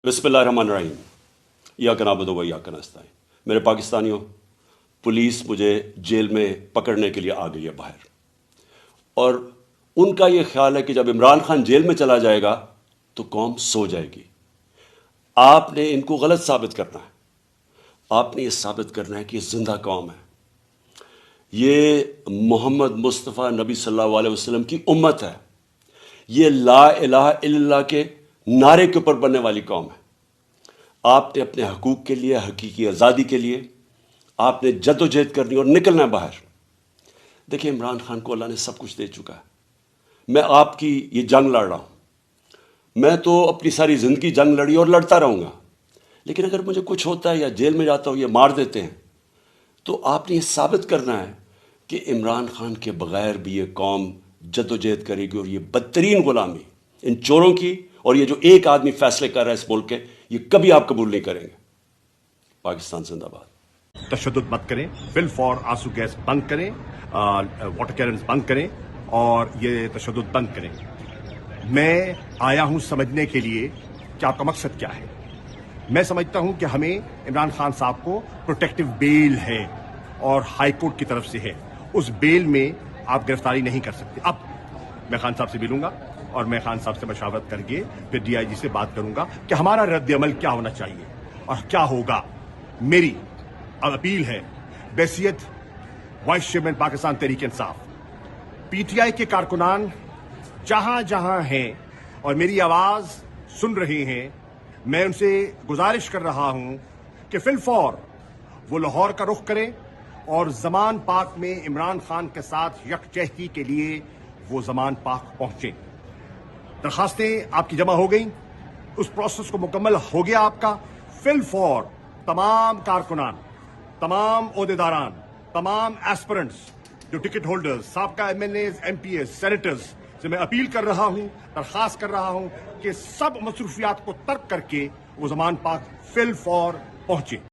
बिस्मिल्लाहिर्रहमानिर्रहीम। इय्याका नअबुदु व इय्याका नस्तईन। मेरे पाकिस्तानियों, पुलिस मुझे जेल में पकड़ने के लिए आ गई है बाहर, और उनका ये ख्याल है कि जब इमरान खान जेल में चला जाएगा तो कौम सो जाएगी। आपने इनको गलत साबित करना है। आपने ये साबित करना है कि ये जिंदा कौम है, ये मोहम्मद मुस्तफ़ा नबी सल्लल्लाहु अलैहि वसल्लम की उम्मत है, ये ला इलाहा इल्लल्लाह के नारे के ऊपर बनने वाली कौम है। आपने अपने हकूक़ के लिए, हकीकी आज़ादी के लिए आपने जद्दोजहद करनी और निकलना है बाहर। देखिए, इमरान खान को अल्लाह ने सब कुछ दे चुका है। मैं आपकी ये जंग लड़ रहा हूँ, मैं तो अपनी सारी ज़िंदगी जंग लड़ी और लड़ता रहूँगा, लेकिन अगर मुझे कुछ होता है या जेल में जाता हूँ, ये मार देते हैं, तो आपने ये साबित करना है कि इमरान खान के बग़ैर भी ये कौम जद्दोजहद करेगी, और ये बदतरीन ग़ुलामी इन चोरों की, और ये जो एक आदमी फैसले कर रहा है इस मुल्क के, ये कभी आप कबूल नहीं करेंगे। पाकिस्तान जिंदाबाद। तशद्दुद मत करें, बिल फॉर आंसू गैस बंद करें, वाटर कैनन्स बंद करें और ये तशद्दुद बंद करें। मैं आया हूं समझने के लिए कि आपका मकसद क्या है। मैं समझता हूं कि हमें इमरान खान साहब को प्रोटेक्टिव बेल है और हाई कोर्ट की तरफ से है, उस बेल में आप गिरफ्तारी नहीं कर सकते। अब मैं खान साहब से मिलूंगा और मैं खान साहब से मशावरत करके फिर डीआईजी से बात करूंगा कि हमारा रद्द अमल क्या होना चाहिए और क्या होगा। मेरी अपील है बैसियत vice chairman Pakistan Tehreek Insaf, PTI के कारकुनान जहां जहां हैं और मेरी आवाज सुन रहे हैं, मैं उनसे गुजारिश कर रहा हूं कि फिलफौर वो लाहौर का रुख करें और जमान पाक में इमरान खान के साथ यकजहती के लिए वो जमान पाक पहुंचे। दरखास्तें आपकी जमा हो गई, उस प्रोसेस को मुकम्मल हो गया आपका। फिलफौर तमाम कारकुनान, तमाम ओहदेदारान, तमाम एस्पिरेंट्स, जो टिकट होल्डर्स, साबका एमएलएज, एमपीएस, सेनेटर्स से मैं अपील कर रहा हूं, दरखास्त कर रहा हूं कि सब मसरूफियात को तर्क करके वो जमान पाक फिलफौर पहुंचे।